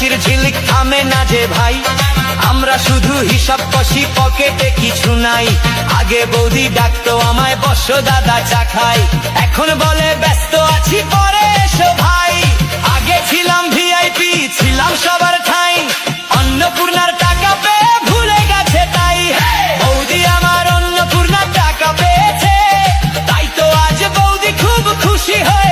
হাসির ঝিলিক থামে না যে ভাই, আমরা শুধু হিসাব কষি, পকেটে কিছু নাই। আগে বৌদি ডাকতো আমায়, বসো দাদা চা খাই, এখন বলে ব্যস্ত আছি, পরে এসো ভাই। আগে ছিলাম ভিআইপি, ছিলাম সবার ঠাই, অন্নপূর্ণার টাকা পেয়ে ভুলে গেছে তাই। বৌদি আমার অন্নপূর্ণার টাকা পেয়েছে, তাই তো আজ বৌদি খুব খুশি হয়ে